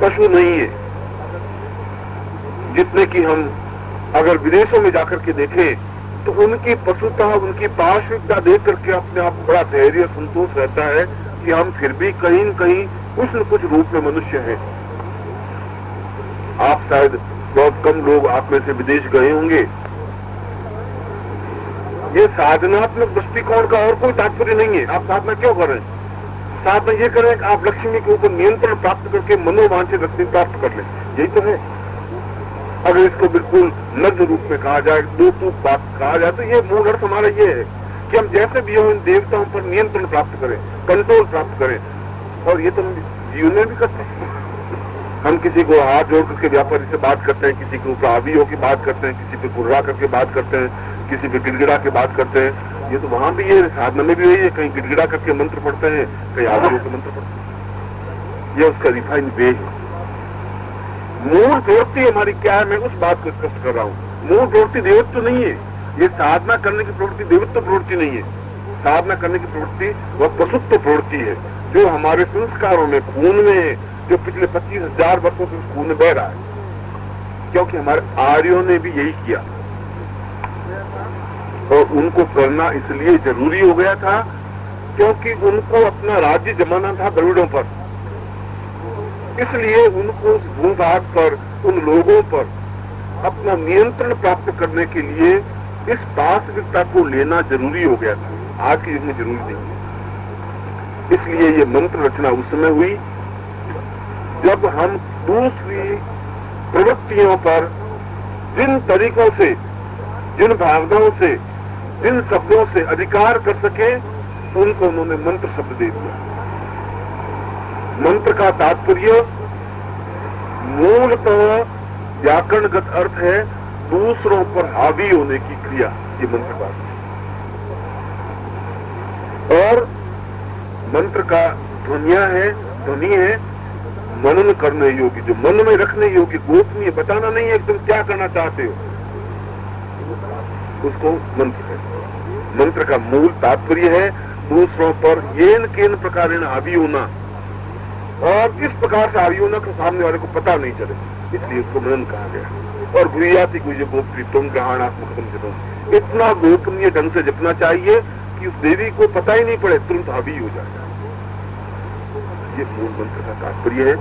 पशु नहीं है। जितने की हम अगर विदेशों में जाकर के देखें तो उनकी पशुता, उनकी पार्श्विकता देख करके अपने आप को बड़ा धैर्य संतोष रहता है कि हम फिर भी कहीं न कहीं कुछ न कुछ रूप में मनुष्य हैं। आप शायद बहुत कम लोग आप में से विदेश गए होंगे। ये साधनात्मक दृष्टिकोण का और कोई तात्पर्य नहीं है। आप साधना क्यों कर रहे हैं? साधना ये करें कि आप लक्ष्मी के ऊपर नियंत्रण प्राप्त करके मनोवांछित लक्ष्मी प्राप्त कर लें, यही तो है। अगर इसको बिल्कुल नग्न रूप में कहा जाए, दो टूक बात कहा जाए, तो ये मूल अर्थ हमारा ये है कि हम जैसे भी हो इन देवताओं पर नियंत्रण प्राप्त करें, कंट्रोल प्राप्त करें। और ये तो जीवन में भी करते हैं। हम किसी को हाथ जोड़ करके व्यापारी से बात करते हैं, किसी के ऊपर आवी होकर बात करते हैं, किसी पे गुर्रा करके बात करते हैं, किसी पे गिड़गिड़ा के बात करते हैं। ये तो वहां भी ये साधना में भी वही है, कहीं गिड़गिड़ा करके मंत्र पढ़ते हैं, कहीं आवी होकर मंत्र पढ़ते हैं। ये उसका रिफाइन वे है। मूल प्रवृत्ति हमारी क्या है, मैं उस बात को स्पष्ट कर रहा हूँ। मूल प्रवृत्ति देवत्व तो नहीं है। ये साधना करने की प्रवृत्ति देवत्व प्रवृत्ति नहीं है। साधना करने की प्रवृत्ति वह पशुत्व प्रवृत्ति है, जो हमारे संस्कारों में, खून में है, जो पिछले 25,000 वर्षों से खून में बह रहा है। क्योंकि हमारे आर्यों ने भी यही किया और उनको करना इसलिए जरूरी हो गया था क्योंकि उनको अपना राज्य जमाना था द्रविड़ों पर। इसलिए उनको उस भूभाग पर, उन लोगों पर अपना नियंत्रण प्राप्त करने के लिए इस वास्तविकता को लेना जरूरी हो गया था। आज के युग में जरूरी नहीं है। इसलिए ये मंत्र रचना उस समय हुई जब हम दूसरी प्रवृत्तियों पर जिन तरीकों से, जिन भावनाओं से, जिन शब्दों से अधिकार कर सके, उनको उन्होंने मंत्र शब्द दे दिया। मंत्र का तात्पर्य मूलतः व्याकरणगत अर्थ है दूसरों पर हावी होने की क्रिया। ये मंत्र का और मंत्र का ध्वनि है मनन करने योग्य, जो मन में रखने योग्य, गोपनीय, बताना नहीं है कि तुम क्या करना चाहते हो, उसको मंत्र है। मंत्र का मूल तात्पर्य है दूसरों पर येन केन प्रकार हावी होना, और इस प्रकार से हावी होना के सामने वाले को पता नहीं चले, इसलिए उसको मनन कहा गया। और भूयाति गुज गोप्री तुम ग्रहणात्मक जपम, इतना गोपनीय ढंग से जपना चाहिए कि उस देवी को पता ही नहीं पड़े, तुरंत हावी हो जाए। ये मूल मंत्र का तात्पर्य है।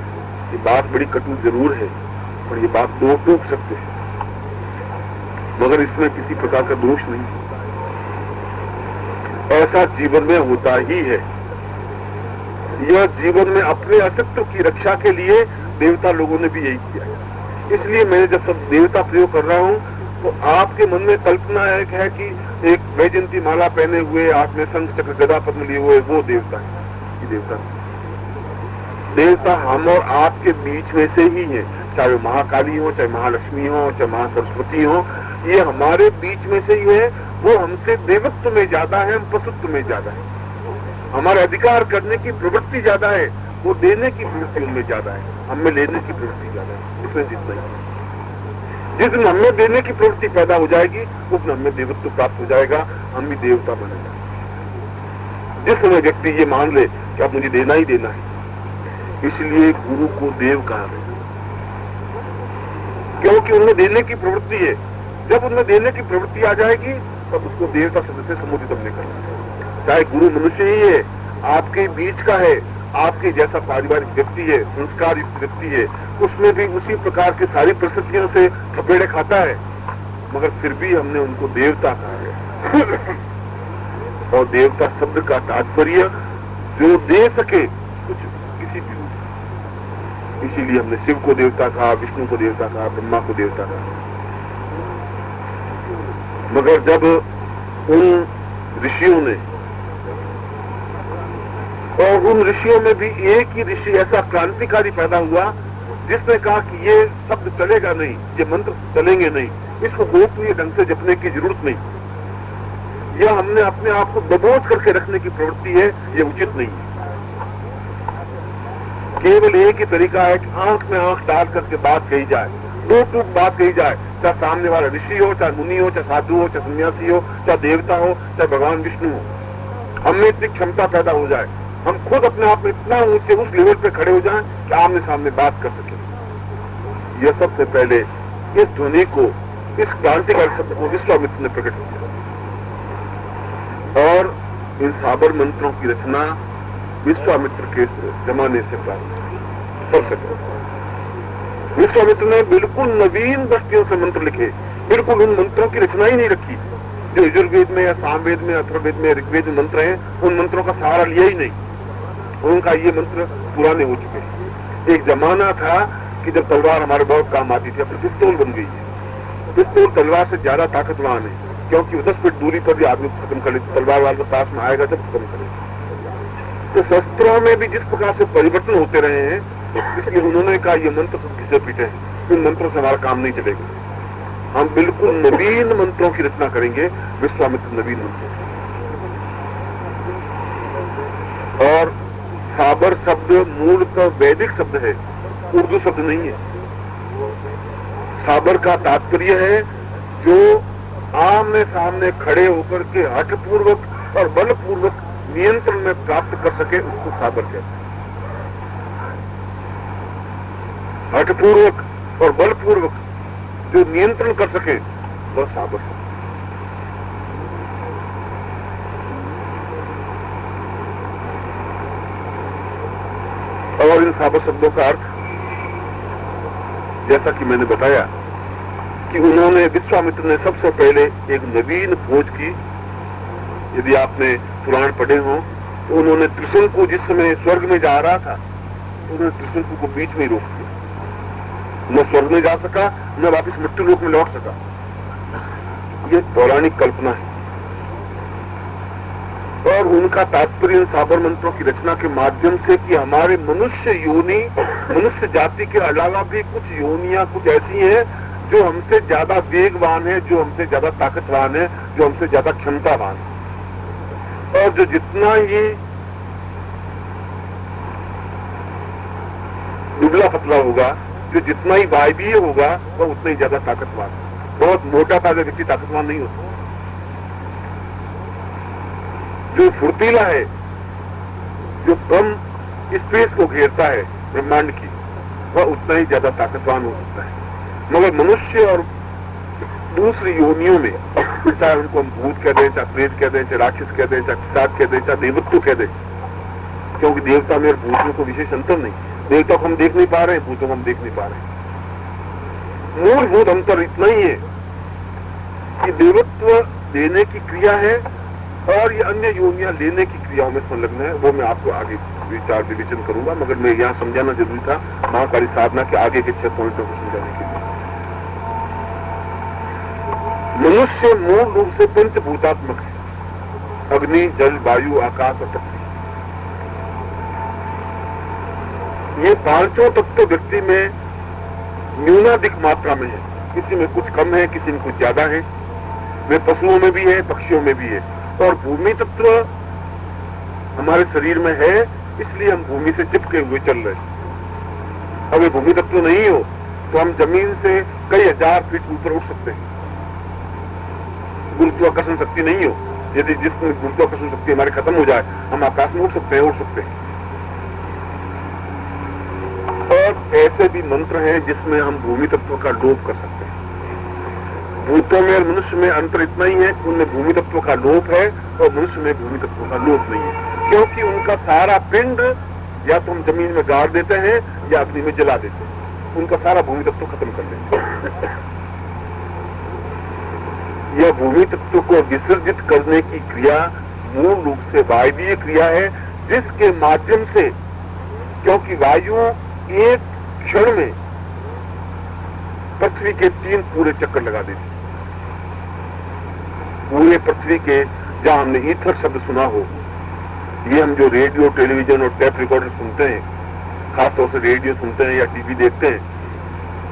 ये बात बड़ी कटु जरूर है, पर ये बात दो टूक सकते हैं, मगर इसमें किसी प्रकार का दोष नहीं। ऐसा जीवन में होता ही है। यह जीवन में अपने अस्तित्व की रक्षा के लिए देवता लोगों ने भी यही किया। इसलिए मैं जब सब देवता प्रयोग कर रहा हूँ तो आपके मन में कल्पना है कि एक वैजयंती माला पहने हुए, हाथ में शंख चक्र गदा पद्म लिए हुए वो देवता है। ये देवता हम और आपके बीच में से ही है, चाहे महाकाली हो, चाहे महालक्ष्मी हो, चाहे महासरस्वती हो, ये हमारे बीच में से ही है। वो हमसे देवत्व में ज्यादा है, हम पशुत्व में ज्यादा है। हमारे अधिकार करने की प्रवृत्ति ज्यादा है, वो देने की प्रवृत्ति उनमें ज्यादा है, हमें लेने की प्रवृत्ति ज्यादा है। इसमें जितना ही जिस दिन हमें देने की प्रवृत्ति पैदा हो जाएगी उस दिन हमें देवत्व प्राप्त हो जाएगा, हम भी देवता बनेगा। जिस समय व्यक्ति ये मान ले कि अब मुझे देना ही देना है, इसलिए गुरु को देव कहा गया, क्योंकि उनमें देने की प्रवृत्ति है। जब उनमें देने की प्रवृत्ति आ जाएगी तब उसको देवता शब्द से संबोधित हमने करना। चाहे गुरु मनुष्य ही है, आपके बीच का है, आपके जैसा पारिवारिक व्यक्ति है, संस्कार युक्त व्यक्ति है, उसमें भी उसी प्रकार की सारी परिस्थितियों से थपेड़े खाता है, मगर फिर भी हमने उनको देवता कहा है। और देवता शब्द का तात्पर्य जो दे सके कुछ, किसी भी रूप। इसीलिए हमने शिव को देवता कहा, विष्णु को देवता कहा, ब्रह्मा को देवता कहा। मगर जब उन ऋषियों ने, और उन ऋषियों में भी एक ही ऋषि ऐसा क्रांतिकारी पैदा हुआ जिसने कहा कि ये शब्द चलेगा नहीं, ये मंत्र चलेंगे नहीं, इसको गोपनीय ढंग से जपने की जरूरत नहीं, यह हमने अपने आप को दबोच करके रखने की प्रवृत्ति है, ये उचित नहीं है। केवल एक ही तरीका है कि आंख में आंख डाल करके बात कही जाए, दो टूक बात कही जाए, चाहे सामने वाला ऋषि हो, चाहे मुनि हो, चाहे साधु हो, चाहे सन्यासी हो, चाहे देवता हो, चाहे भगवान विष्णु हो। हमें इतनी क्षमता पैदा हो जाए हम खुद अपने आप में इतना ऊंचे उस लेवल पे खड़े हो जाएं कि आमने सामने बात कर सकें। यह सबसे पहले इस ध्वनि को, इस क्रांतिकारी शब्द को विश्वामित्र ने प्रकट किया। और इन साबर मंत्रों की रचना विश्वामित्र के जमाने से प्राप्त सबसे पहले विश्वामित्र ने बिल्कुल नवीन दृष्टियों से मंत्र लिखे, बिल्कुल उन मंत्रों की रचना ही नहीं रखी जो यजुर्वेद में या सामवेद में, अथर्ववेद में, ऋग्वेद में मंत्र हैं, उन मंत्रों का सहारा लिया ही नहीं। उनका ये मंत्र पुराने हो चुके हैं। एक जमाना था कि जब तलवार हमारे बहुत काम आती थी, अब पिस्तौल बन गई है। पिस्तौल तलवार से ज्यादा ताकतवान है, क्योंकि 10 फीट दूरी पर भी आदमी खत्म कर लेते, तलवार वाले पास में आएगा जब खत्म करेगा। तो शस्त्रों में भी जिस प्रकार से परिवर्तन होते रहे हैं, इसलिए उन्होंने कहा ये मंत्र सब किसे पीटे हैं, इन मंत्रों से हमारा काम नहीं चलेगा। हम बिल्कुल नवीन मंत्रों की रचना करेंगे, विश्वामित्र नवीन मंत्र। और साबर शब्द मूलतः वैदिक शब्द है, उर्दू शब्द नहीं है। साबर का तात्पर्य है जो आमने सामने खड़े होकर के हठपूर्वक और बलपूर्वक नियंत्रण में प्राप्त कर सके, उसको साबर कहते हैं। हठपूर्वक और बलपूर्वक जो नियंत्रण कर सके वह साबर है। और इन साबर शब्दों का अर्थ, जैसा कि मैंने बताया कि उन्होंने, विश्वामित्र ने सबसे पहले एक नवीन खोज की। यदि आपने पुराण पढ़े हो तो उन्होंने त्रिशंकु को जिस समय स्वर्ग में जा रहा था, उन्होंने त्रिशंकु को बीच में ही रोक दिया। न स्वर्ग में जा सका, न वापिस मृत्यु लोक में लौट सका। ये पौराणिक कल्पना है। और उनका तात्पर्य इन साबर मंत्रों की रचना के माध्यम से कि हमारे मनुष्य योनि, मनुष्य जाति के अलावा भी कुछ योनियां कुछ ऐसी हैं जो हमसे ज्यादा वेगवान है, जो हमसे ज्यादा ताकतवान है, जो हमसे ज्यादा क्षमतावान है। और जो जितना ही दुबला पतला होगा, जो जितना ही वायवीय होगा, वह उतना ही ज्यादा ताकतवान है। बहुत मोटा ताजा व्यक्ति ताकतवान नहीं होता। जो फुर्तीला है, जो कम स्पेस को घेरता है ब्रह्मांड की, वह उतना ही ज्यादा ताकतवान हो सकता है। मगर मनुष्य और दूसरी योनियों में, चाहे उनको हम भूत कह दें, चाहे प्रेत कह दें, चाहे राक्षस कह दें, चाहे पिशाच कह दें, चाहे देवत्व कह दें, क्योंकि देवता में और भूत में कोई विशेष अंतर नहीं। देवता को हम देख नहीं पा रहे हैं, भूतों को हम देख नहीं पा रहे हैं। मूलभूत अंतर इतना ही है कि देवत्व देने की क्रिया है और ये अन्य योनियां लेने की क्रियाओं में संलग्न है। वो मैं आपको आगे विचार विवेचन करूंगा, मगर मैं यहाँ समझाना जरूरी था महाकाली साधना के आगे के 6 पॉइंटों को समझाने के लिए। मनुष्य मूल रूप से पंचभूतात्मक है, अग्नि, जल, वायु, आकाश और पृथ्वी। ये पांचों तत्व व्यक्ति में न्यूनाधिक मात्रा में है, किसी में कुछ कम है, किसी में कुछ ज्यादा है। वे पशुओं में भी है, पक्षियों में भी है। और भूमि तत्व हमारे शरीर में है, इसलिए हम भूमि से चिपके हुए चल रहे हैं। अगर भूमि तत्व नहीं हो तो हम जमीन से कई हजार फीट ऊपर उठ सकते हैं। गुरुत्वाकर्षण शक्ति नहीं हो, यदि जिसमें गुरुत्वाकर्षण शक्ति हमारी खत्म हो जाए, हम आकाश में उठ सकते हैं, उड़ सकते हैं। और ऐसे भी मंत्र हैं जिसमें हम भूमि तत्व का लोप कर सकते हैं। भूतों में और मनुष्य में अंतर इतना ही है कि उनमें भूमि तत्व का लोप है और मनुष्य में भूमि तत्व का लोप नहीं है, क्योंकि उनका सारा पिंड या तो हम जमीन में गाड़ देते हैं या अग्नि में जला देते हैं, उनका सारा भूमि तत्व खत्म कर देते हैं। यह भूमि तत्व को विसर्जित करने की क्रिया मूल रूप से वायवीय क्रिया है, जिसके माध्यम से, क्योंकि वायु एक क्षण में पृथ्वी के 3 पूरे चक्कर लगा देती। पूरे पृथ्वी के, जहां हमने ईथर शब्द सुना हो, ये हम जो रेडियो, टेलीविजन और टेप रिकॉर्डर सुनते हैं, खासतौर से रेडियो सुनते हैं या टीवी देखते हैं,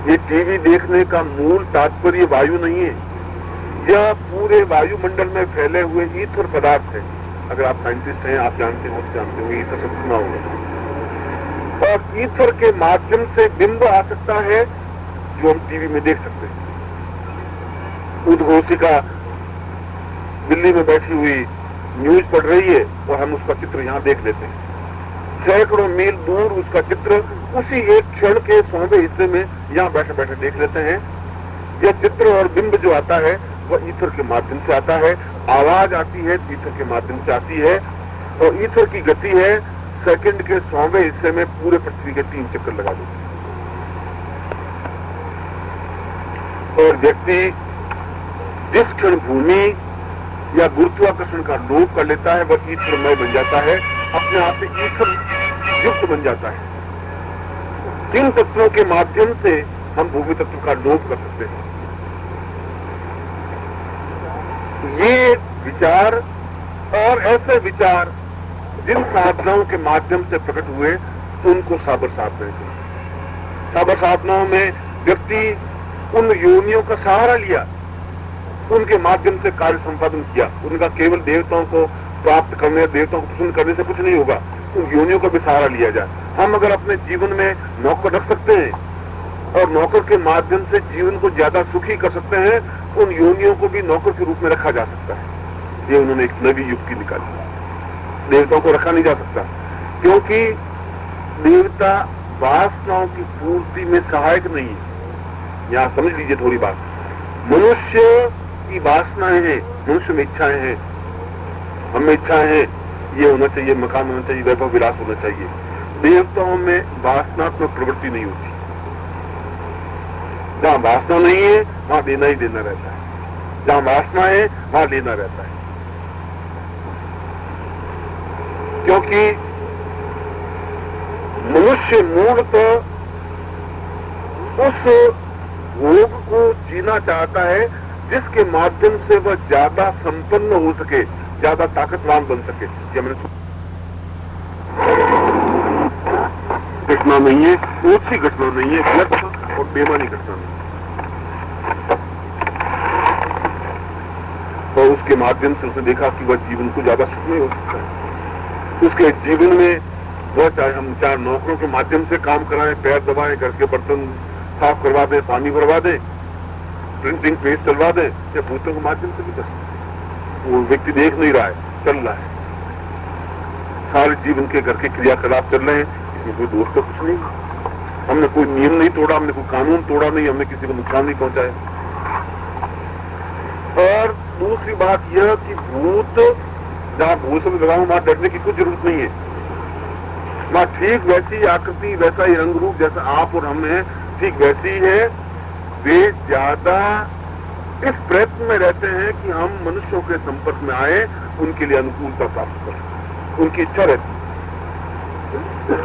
ये टीवी देखने का मूल तात्पर्य वायु नहीं है, यह पूरे वायुमंडल में फैले हुए ईथर पदार्थ है। अगर आप साइंटिस्ट हैं, आप जानते हो, ईथर शब्द सुना होगा। और ईथर के माध्यम से बिंब आ सकता है जो हम टीवी में देख सकते हैं। उद्घोषिका दिल्ली में बैठी हुई न्यूज पढ़ रही है और हम उसका चित्र यहाँ देख लेते हैं। सैकड़ों मील दूर उसका चित्र उसी एक क्षण के 100वें हिस्से में यहाँ बैठे बैठे देख लेते हैं। यह चित्र और बिंब जो आता है वह ईथर के माध्यम से आता है, आवाज आती है ईथर के माध्यम से आती है, और ईथर की गति है सेकंड के 100वें हिस्से में पूरे पृथ्वी के 3 चक्कर लगा देती है। और व्यक्ति जिस क्षण भूमि या गुरुत्वाकर्षण का लोप कर लेता है वह ईथरमय बन जाता है, अपने आप में ईथर युक्त बन जाता है। किन तत्वों के माध्यम से हम भूमि तत्व का लोप कर सकते हैं? ये विचार और ऐसे विचार जिन साधनाओं के माध्यम से प्रकट हुए उनको साबर साधना है। साबर साधनाओं में व्यक्ति उन योनियों का सहारा लिया, उनके माध्यम से कार्य संपादन किया। उनका केवल देवताओं को प्राप्त करने, देवताओं को प्रसन्न करने से कुछ नहीं होगा, उन योनियों का भी सहारा लिया जाए। हम अगर अपने जीवन में नौकर रख सकते हैं और नौकर के माध्यम से जीवन को ज्यादा सुखी कर सकते हैं, उन योनियों को भी नौकर के रूप में रखा जा सकता है। ये उन्होंने एक नवी युक्ति निकाली। देवताओं को रखा नहीं जा सकता क्योंकि देवता वासनाओं की पूर्ति में सहायक नहीं है। यहां समझ लीजिए थोड़ी बात। मनुष्य की वासनाएं हैं, मनुष्य में इच्छाएं हैं, हम में इच्छाएं हैं, ये होना चाहिए, मकान होना चाहिए, वैभव विलास होना चाहिए। देवताओं में वासनात्मक प्रवृत्ति नहीं होती। जहां वासना नहीं है वहां देना ही देना रहता है, जहां वासना है वहां लेना रहता है। क्योंकि मनुष्य मूलतः उस भोग को जीना चाहता है जिसके माध्यम से वह ज्यादा संपन्न हो सके, ज्यादा ताकतवान बन सके। ये मैंने घटना नहीं है, ओछी घटना नहीं है, व्यर्थ और बेमानी घटना नहीं। और उसके माध्यम से उसने देखा कि वह जीवन को ज्यादा सुख नहीं हो सकता है। उसके जीवन में वह चाहे हम 4 नौकरों के माध्यम से काम कराएं, पैर दबाएं, घर के बर्तन साफ करवा दें, पानी भरवा दें, प्रिंटिंग पेज चलवा दें, या भूतों के माध्यम से भी कर सकते। वो व्यक्ति देख नहीं रहा है, चल रहा है, सारे जीवन के घर के क्रियाकलाप चल रहे हैं, इसमें कोई दोष तो कुछ नहीं। हमने कोई नियम नहीं तोड़ा, हमने कोई कानून तोड़ा नहीं, हमने किसी को नुकसान नहीं पहुंचाया। और दूसरी बात यह कि भूत जहां भूत से लगाऊं वहां डरने की कुछ जरूरत नहीं है। वहां ठीक वैसी आकृति, वैसा ही रंग रूप जैसा आप और हम हैं, ठीक वैसी है। वे ज्यादा इस प्रयत्न में रहते हैं कि हम मनुष्यों के संपर्क में आए, उनके लिए अनुकूलता प्राप्त करें, उनकी इच्छा रहती है।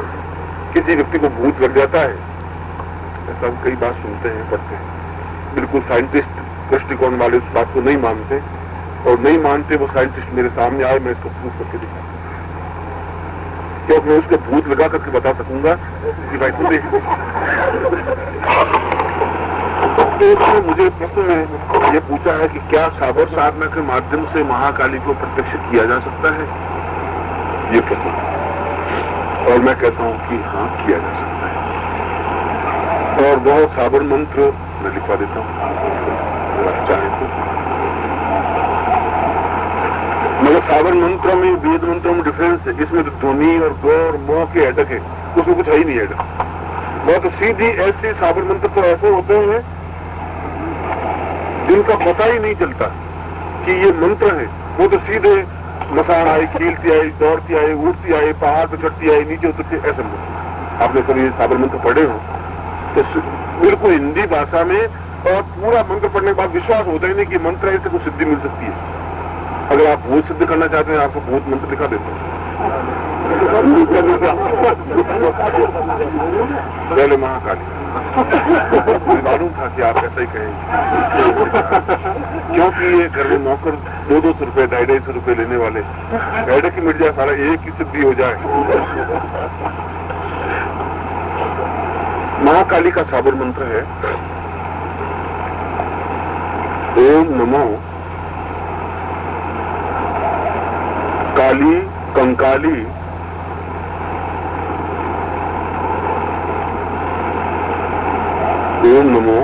किसी व्यक्ति को भूत लग जाता है, ऐसा हम कई बार सुनते हैं, पढ़ते हैं। बिल्कुल साइंटिस्ट दृष्टिकोण वाले उस बात को नहीं मानते, और नहीं मानते वो साइंटिस्ट मेरे सामने आए, मैं इसको प्रूफ करके दिखाऊंगा, क्योंकि मैं उसको भूत लगा करके बता सकूंगा कि भाई तू देख। एक ने मुझे प्रश्न में ये पूछा है कि क्या साबर साधना के माध्यम से महाकाली को प्रत्यक्ष किया जा सकता है, ये प्रश्न। और मैं कहता हूं कि हाँ, किया जा सकता है। और बहुत साबर मंत्र मैं लिखवा देता हूं अगर आप चाहें तो। मगर साबर मंत्रों में, वेद मंत्रों में डिफरेंस है। इसमें तो ध्वनि और ग और म के अटक है, उसमें कुछ है ही नहीं अटक। बहुत सीधी ऐसे साबर मंत्र तो ऐसे होते हैं जिनका पता ही नहीं चलता कि ये मंत्र है। वो तो सीधे मसान आई, खेलती आई, दौड़ती आई, उड़ती आई, पहाड़ पे चढ़ती आई, नीचे उतरती, ऐसे मंत्र। आपने कभी साबर मंत्र पढ़े हो तो बिल्कुल हिंदी भाषा में, और पूरा मंत्र पढ़ने के बाद विश्वास होता ही नहीं कि मंत्र ऐसे कुछ सिद्धि मिल सकती है। अगर आप भूत सिद्ध करना चाहते हैं, आपको भूत मंत्र दिखा देते हैं। पहले महाकाली, मालूम था कि आप ऐसा ही कहेंगे, क्योंकि ये घर में नौकर 200-200 रुपए, 250 रुपए लेने वाले, ऐड की मिट जाए, सारा एक ही सिद्धि हो जाए। महाकाली का साबर मंत्र है ओम नमो काली कंकाली ओम नमो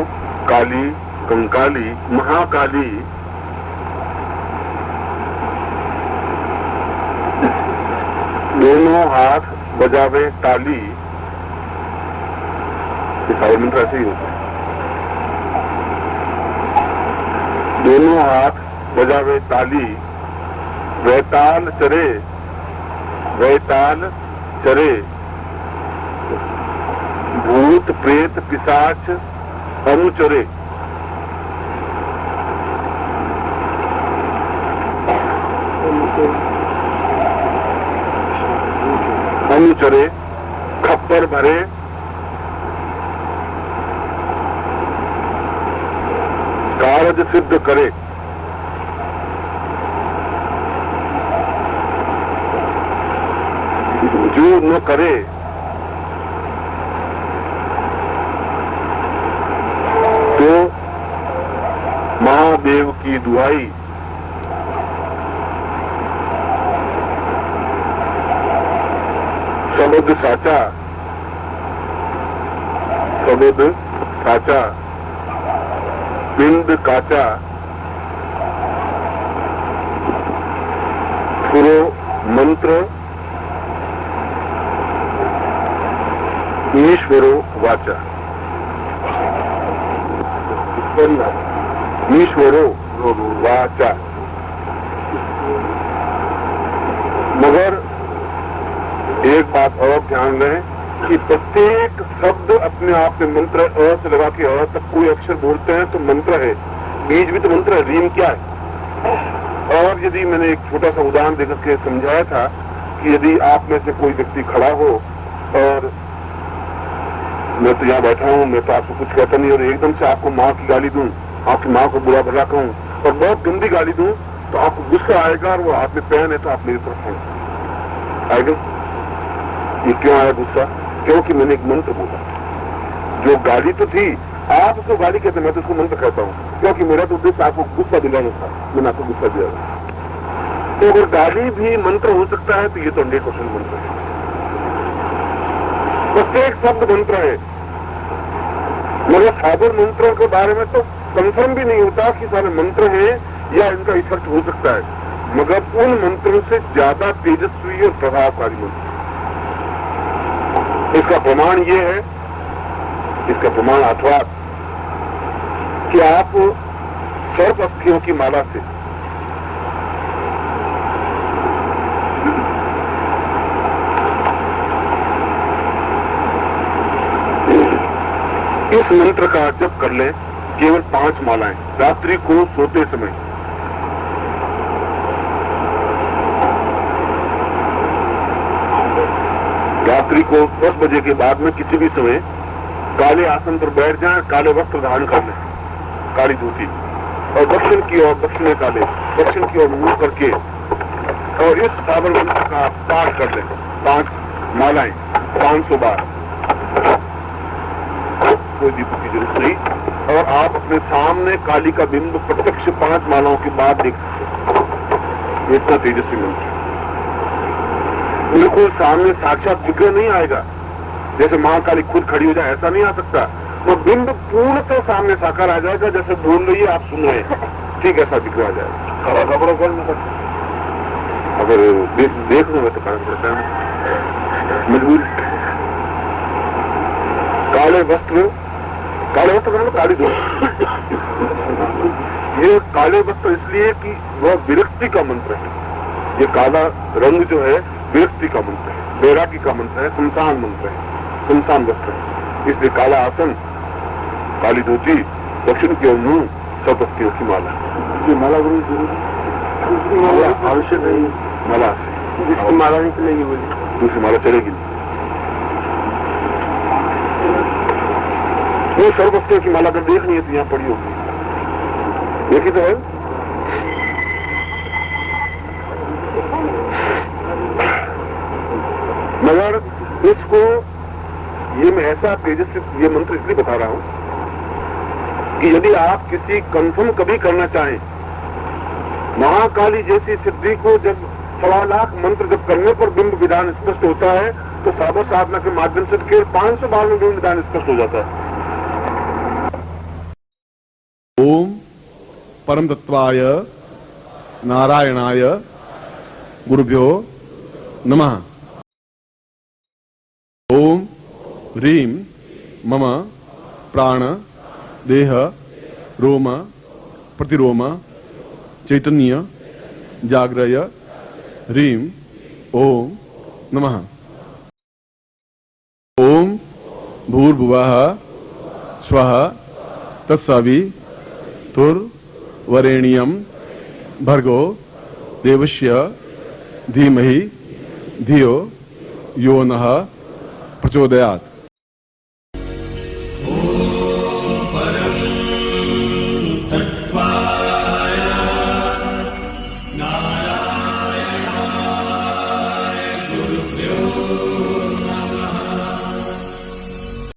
काली कंकाली महाकाली दोनों हाथ बजावे ताली, ये सारे मंत्र ऐसे ही होते हैं। दोनों हाथ बजावे ताली, वैताल चरे, वैताल चरे, भूत प्रेत पिशाच अनुचरे, अनुचरे, खप्पर भरे, कारज सिद्ध करे, जो न करे तो महादेव की दुहाई, सबद साचा, सबद साचा, पिंड काचा, पुरो मंत्र, ईश्वरो वाचा, ईश्वरो वाचा। मगर एक बात और ध्यान दें कि प्रत्येक शब्द अपने आप में मंत्र है। अ से लगा के अ तक कोई अक्षर बोलते हैं तो मंत्र है, बीज भी तो मंत्र है, रीम क्या है। और यदि मैंने एक छोटा सा उदाहरण देकर के समझाया था कि यदि आप में से कोई व्यक्ति खड़ा हो और मैं तो यहाँ बैठा हूँ, मैं तो आपको कुछ कहता नहीं, और एकदम से आपको माँ की गाली दूं, आपकी माँ को बुरा भला कहूं और बहुत गंदी गाली दूं, तो आपको गुस्सा आएगा और वो हाथ में पेन है तो आप मेरी तरफ हैं आएगा। ये क्यों आया गुस्सा? क्योंकि मैंने एक मंत्र बोला। जो गाली तो थी, आप उसको गाली कहते, मैं तो उसको मंत्र कहता हूँ, क्योंकि मेरा तो उद्देश्य आपको गुस्सा दिलाना था, मैंने आपको गुस्सा दिया। तो अगर गाली भी मंत्र हो सकता है तो ये तो 100% मंत्र है। प्रत्येक शब्द मंत्र है। मगर साधारण मंत्रों के बारे में तो कंफर्म भी नहीं होता कि सारे मंत्र हैं या इनका रिसर्च हो सकता है, मगर उन मंत्रों से ज्यादा तेजस्वी और प्रभावकारी मंत्र। इसका प्रमाण ये है, इसका प्रमाण अथवा कि आप सर्प अस्थियों की माला से इस मंत्र का जप कर लें, केवल 5 मालाएं, रात्रि को सोते समय। रात्रि को 10 बजे के बाद में किसी भी समय काले आसन पर बैठ जाएं, काले वस्त्र धारण कर लें, काली धोती, और दक्षिण की ओर दक्षिण काले, दक्षिण की ओर मुंह करके और इस सावन मंत्र का पाठ कर लें। 5 मालाएं 500 बार, कोई दीपक की जरूरत नहीं, और आप अपने सामने काली का बिंब प्रत्यक्ष 5 मालाओं के बाद देख सकते हैं। इतना तेजस्वी मंत्र, बिल्कुल सामने साक्षात विग्रह नहीं आएगा, जैसे महाकाली खुद खड़ी हो जाए ऐसा नहीं आ सकता। वो बिंब पूर्णतः सामने साकार आ जाएगा, जैसे बोल रही है आप सुन रहे हैं, ठीक ऐसा विग्रह आ जाएगा। अगर देख लो तो कारण पड़ता है मजबूरी। काले वस्त्र मतलब काली धोती। ये काले वस्त्र इसलिए कि वह विरक्ति का मंत्र है। ये काला रंग जो है विरक्ति का मंत्र है, बैरागी का मंत्र है, शमशान मंत्र है, शमशान वस्त्र है। इसलिए काला आसन, काली धोती, दक्षिण की ओर मुंह, सपत्तियों की माला। ये माला गुरु आवश्यक नहीं, माला से जिसकी माला नहीं चलेगी बोली, दूसरी माला चलेगी नहीं। वो सर्वस्तियों की माला अगर देखनी है तो यहाँ पड़ी होगी, देखी तो है। मगर इसको ये मैं ऐसा तेजस्वी ये मंत्र इसलिए बता रहा हूं कि यदि आप किसी कंफर्म कभी करना चाहें, महाकाली जैसी सिद्धि को जब 1.25 लाख मंत्र जब करने पर बिंब विधान स्पष्ट होता है, तो साधु साधना के माध्यम से केवल 500 बार में बिंब विधान स्पष्ट हो जाता है। ओम परम तत्वाय नारायणाय गुरुभ्यो नमः। ओम ह्रीं मम प्राण देह रोम प्रतिरोम चैतन्य जाग्रय ह्रीं ओम नमः। ओम भूर्भुवः स्वः तत्सवितुर्वरेण्यं भर्गो देवस्य धीमहि धियो यो नः प्रचोदयात्।